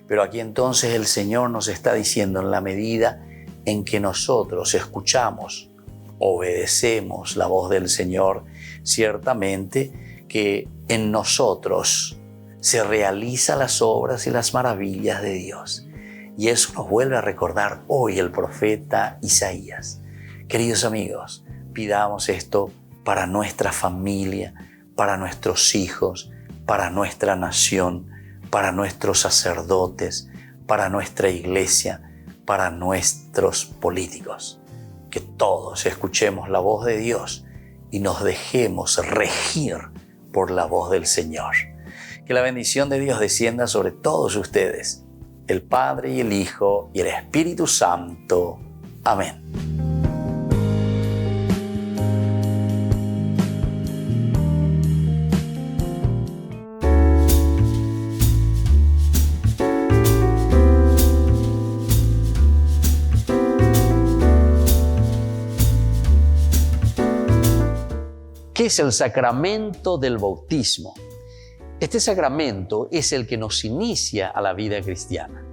Pero aquí entonces el Señor nos está diciendo, en la medida en que nosotros escuchamos, obedecemos la voz del Señor, ciertamente que en nosotros se realizan las obras y las maravillas de Dios. Y eso nos vuelve a recordar hoy el profeta Isaías. Queridos amigos, pidamos esto para nuestra familia, para nuestros hijos, para nuestra nación, para nuestros sacerdotes, para nuestra iglesia, para nuestros políticos. Que todos escuchemos la voz de Dios y nos dejemos regir por la voz del Señor. Que la bendición de Dios descienda sobre todos ustedes, el Padre y el Hijo y el Espíritu Santo. Amén. ¿Qué es el sacramento del bautismo? Este sacramento es el que nos inicia a la vida cristiana.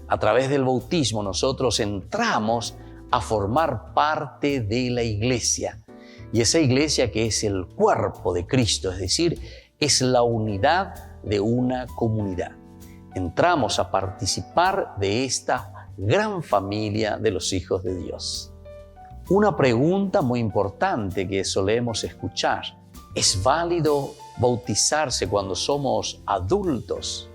A través del bautismo nosotros entramos a formar parte de la iglesia. Y esa iglesia que es el cuerpo de Cristo, es decir, es la unidad de una comunidad. Entramos a participar de esta gran familia de los hijos de Dios. Una pregunta muy importante que solemos escuchar: ¿es válido bautizarse cuando somos adultos?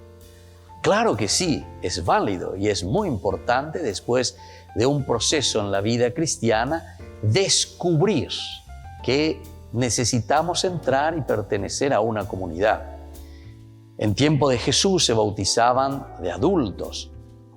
Claro que sí, es válido y es muy importante después de un proceso en la vida cristiana descubrir que necesitamos entrar y pertenecer a una comunidad. En tiempo de Jesús se bautizaban de adultos.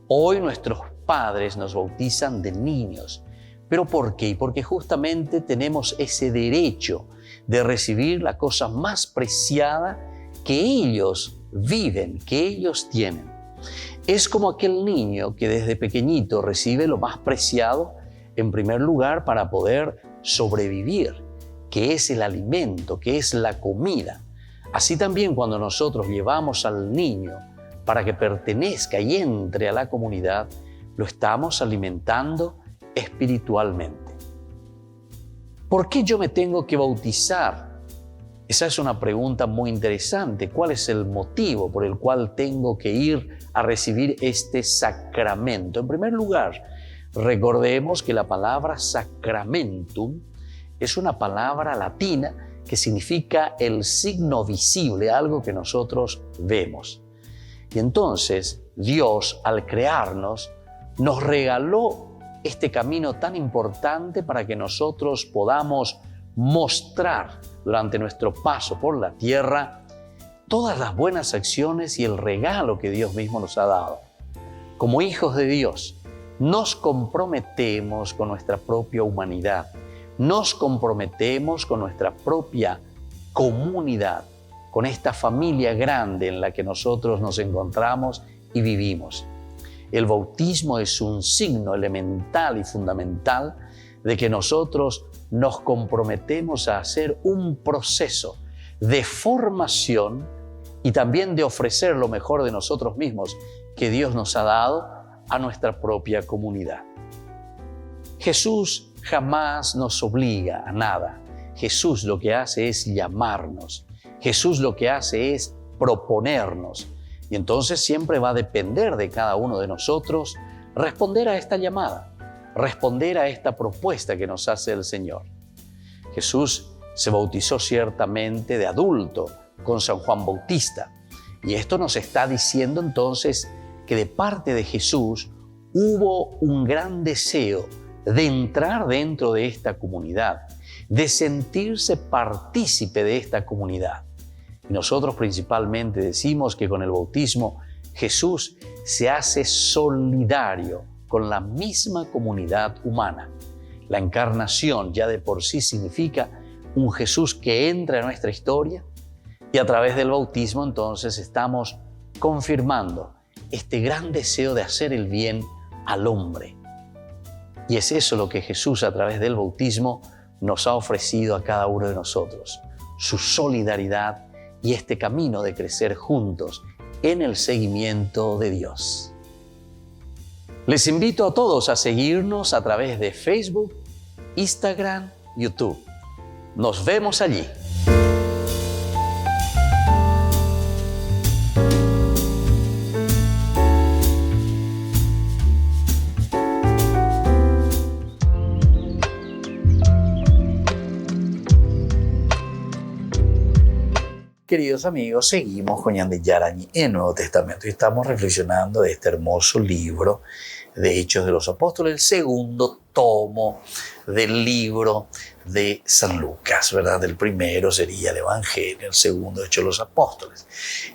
Hoy nuestros padres nos bautizan de niños. ¿Pero por qué? Porque justamente tenemos ese derecho de recibir la cosa más preciada que ellos viven, que ellos tienen. Es como aquel niño que desde pequeñito recibe lo más preciado, en primer lugar, para poder sobrevivir, que es el alimento, que es la comida. Así también cuando nosotros llevamos al niño para que pertenezca y entre a la comunidad, lo estamos alimentando espiritualmente. ¿Por qué yo me tengo que bautizar? Esa es una pregunta muy interesante. ¿Cuál es el motivo por el cual tengo que ir a recibir este sacramento? En primer lugar, recordemos que la palabra sacramentum es una palabra latina que significa el signo visible, algo que nosotros vemos. Y entonces Dios, al crearnos, nos regaló este camino tan importante para que nosotros podamos mostrar durante nuestro paso por la tierra todas las buenas acciones y el regalo que Dios mismo nos ha dado. Como hijos de Dios, nos comprometemos con nuestra propia humanidad, nos comprometemos con nuestra propia comunidad, con esta familia grande en la que nosotros nos encontramos y vivimos. El bautismo es un signo elemental y fundamental de que nosotros nos comprometemos a hacer un proceso de formación y también de ofrecer lo mejor de nosotros mismos que Dios nos ha dado a nuestra propia comunidad. Jesús jamás nos obliga a nada. Jesús lo que hace es llamarnos. Jesús lo que hace es proponernos. Y entonces siempre va a depender de cada uno de nosotros responder a esta llamada, responder a esta propuesta que nos hace el Señor. Jesús se bautizó ciertamente de adulto con San Juan Bautista. Y esto nos está diciendo entonces que de parte de Jesús hubo un gran deseo de entrar dentro de esta comunidad, de sentirse partícipe de esta comunidad. Y nosotros principalmente decimos que con el bautismo Jesús se hace solidario con la misma comunidad humana. La encarnación ya de por sí significa un Jesús que entra en nuestra historia y a través del bautismo entonces estamos confirmando este gran deseo de hacer el bien al hombre. Y es eso lo que Jesús a través del bautismo nos ha ofrecido a cada uno de nosotros, su solidaridad y este camino de crecer juntos en el seguimiento de Dios. Les invito a todos a seguirnos a través de Facebook, Instagram, YouTube. Nos vemos allí. Queridos amigos, seguimos con Ñande Yarañe en el Nuevo Testamento y estamos reflexionando de este hermoso libro de Hechos de los Apóstoles, el segundo tomo del libro de San Lucas, ¿verdad? El primero sería el Evangelio, el segundo Hechos de los Apóstoles.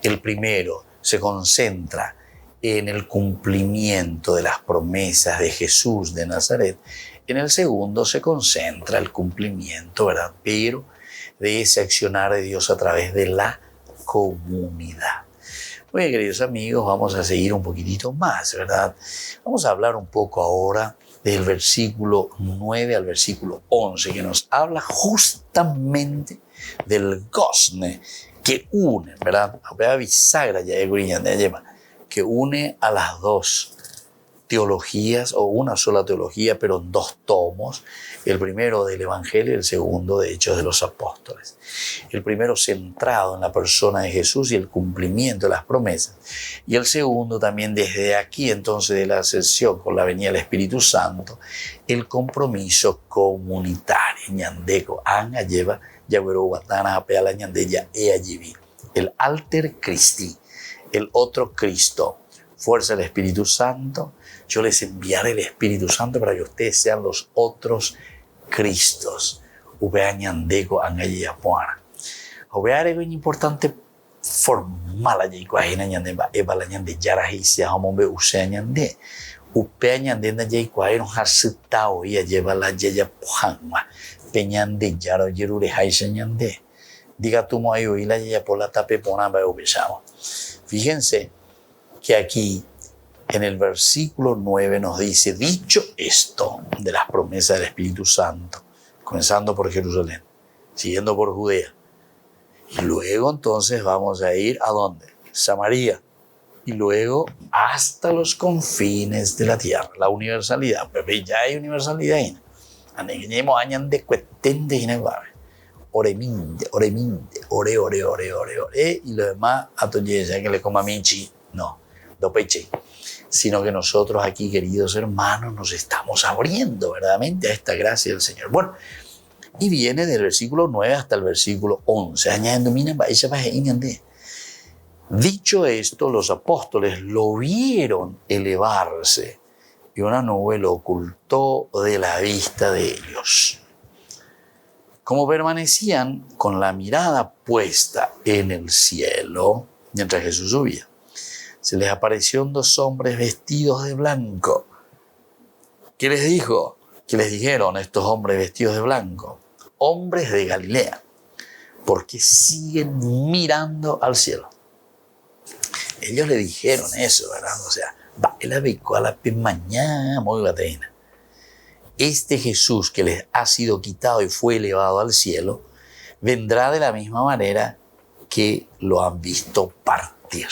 El primero se concentra en el cumplimiento de las promesas de Jesús de Nazaret. En el segundo se concentra el cumplimiento, ¿verdad? Pero de ese accionar de Dios a través de la comunidad. Muy bien, queridos amigos, vamos a seguir un poquitito más, ¿verdad? Vamos a hablar un poco ahora del versículo 9 al versículo 11, que nos habla justamente del gosne que une, ¿verdad? Que une a las dos teologías, o una sola teología, pero en dos tomos. El primero del Evangelio y el segundo de Hechos de los Apóstoles. El primero centrado en la persona de Jesús y el cumplimiento de las promesas. Y el segundo también desde aquí, entonces, de la ascensión con la venida del Espíritu Santo, el compromiso comunitario. Ñandeco, Anga lleva, Yagüero, Guatana, Apeala, Ñandeya, Eayibi. El alter Christi, el otro Cristo. Fuerza del Espíritu Santo. Yo les enviaré el Espíritu Santo para que ustedes sean los otros Cristos. Ubeañandeco angayapuana. Ubearego es importante formal allí cuajina ñandeba ebala ñande yarahisia homombe useañande. Upeañande ñande cuajino hasitao y lleva la yaya pujanma. Peñande yaro yerure haise ñande. Diga tu moayo y la yaya por la tape ponamba ubesamo. Fíjense que aquí en el versículo 9 nos dice, dicho esto de las promesas del Espíritu Santo, comenzando por Jerusalén, siguiendo por Judea, y luego entonces vamos a ir ¿a dónde? Samaria, y luego hasta los confines de la tierra, la universalidad. Pero ya hay universalidad ahí. Ore, y lo demás, ya que le coma minchi, no, dopeche. Sino que nosotros aquí, queridos hermanos, nos estamos abriendo verdaderamente a esta gracia del Señor. Bueno, y viene del versículo 9 hasta el versículo 11. Dicho esto, los apóstoles lo vieron elevarse y una nube lo ocultó de la vista de ellos. Como permanecían con la mirada puesta en el cielo mientras Jesús subía, se les aparecieron dos hombres vestidos de blanco. ¿Qué les dijo? ¿Qué les dijeron estos hombres vestidos de blanco? Hombres de Galilea, porque siguen mirando al cielo. Ellos le dijeron eso, ¿verdad? O sea, este Jesús que les ha sido quitado y fue elevado al cielo, vendrá de la misma manera que lo han visto partir.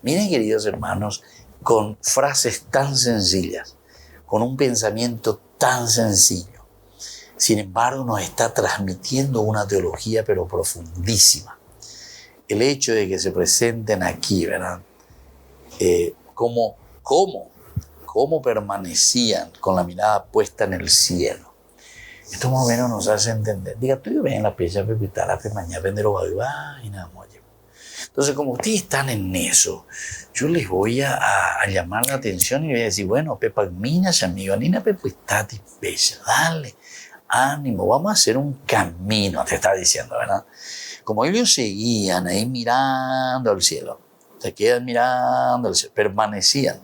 Miren, queridos hermanos, con frases tan sencillas, con un pensamiento tan sencillo, sin embargo nos está transmitiendo una teología pero profundísima. El hecho de que se presenten aquí, ¿verdad? Cómo permanecían con la mirada puesta en el cielo. Esto más o menos nos hace entender. Diga, tú ven la pieza pepita, la mañana vendero y nada más. Entonces, como ustedes están en eso, yo les voy a llamar la atención y les voy a decir, bueno, Pepa, minas, amigo, Nina, Pepuitati, Pecha, dale, ánimo, vamos a hacer un camino, te está diciendo, ¿verdad? Como ellos seguían ahí mirando al cielo, se quedan mirando al cielo, permanecían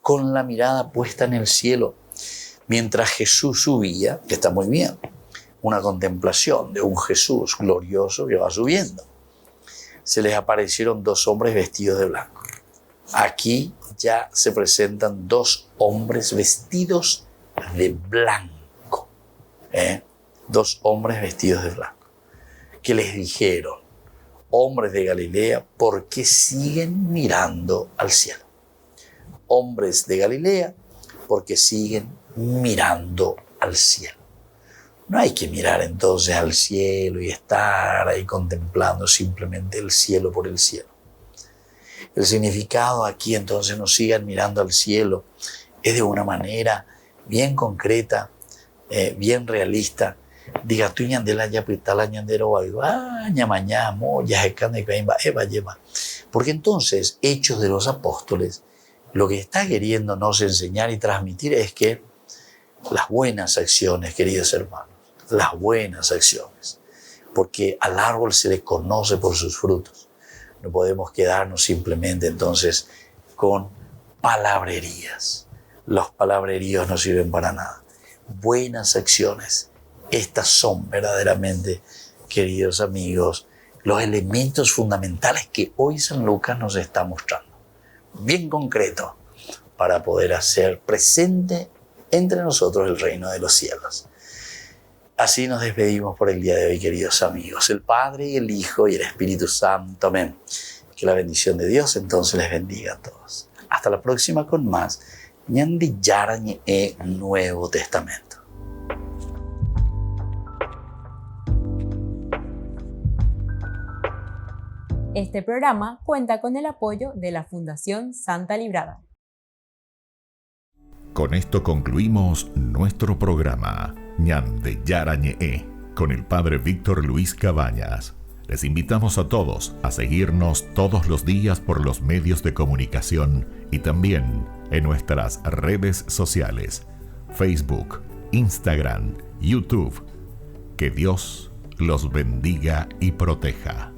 con la mirada puesta en el cielo, mientras Jesús subía, que está muy bien, una contemplación de un Jesús glorioso que va subiendo. Se les aparecieron dos hombres vestidos de blanco. Aquí ya se presentan dos hombres vestidos de blanco. 2 hombres vestidos de blanco, que les dijeron, hombres de Galilea, ¿por qué siguen mirando al cielo? Hombres de Galilea, porque siguen mirando al cielo. No hay que mirar entonces al cielo y estar ahí contemplando simplemente el cielo por el cielo. El significado aquí entonces no sigan mirando al cielo es de una manera bien concreta, bien realista. Diga tú ñandela ya pitala ñandero vaya mañana moya hecane caimba eva lleva. Porque entonces Hechos de los Apóstoles lo que está queriéndonos enseñar y transmitir es que las buenas acciones, queridos hermanos, las buenas acciones, porque al árbol se le conoce por sus frutos. No podemos quedarnos simplemente entonces con palabrerías. Los palabreríos no sirven para nada. Buenas acciones, estas son verdaderamente, queridos amigos, los elementos fundamentales que hoy San Lucas nos está mostrando. Bien concreto, para poder hacer presente entre nosotros el reino de los cielos. Así nos despedimos por el día de hoy, queridos amigos. El Padre y el Hijo y el Espíritu Santo. Amén. Que la bendición de Dios entonces les bendiga a todos. Hasta la próxima con más Ñandi Yarañe Nuevo Testamento.
Este programa cuenta con el apoyo de la Fundación Santa Librada.
Con esto concluimos nuestro programa Ñande Yarañe con el Padre Víctor Luis Cabañas. Les invitamos a todos a seguirnos todos los días por los medios de comunicación y también en nuestras redes sociales, Facebook, Instagram, YouTube. Que Dios los bendiga y proteja.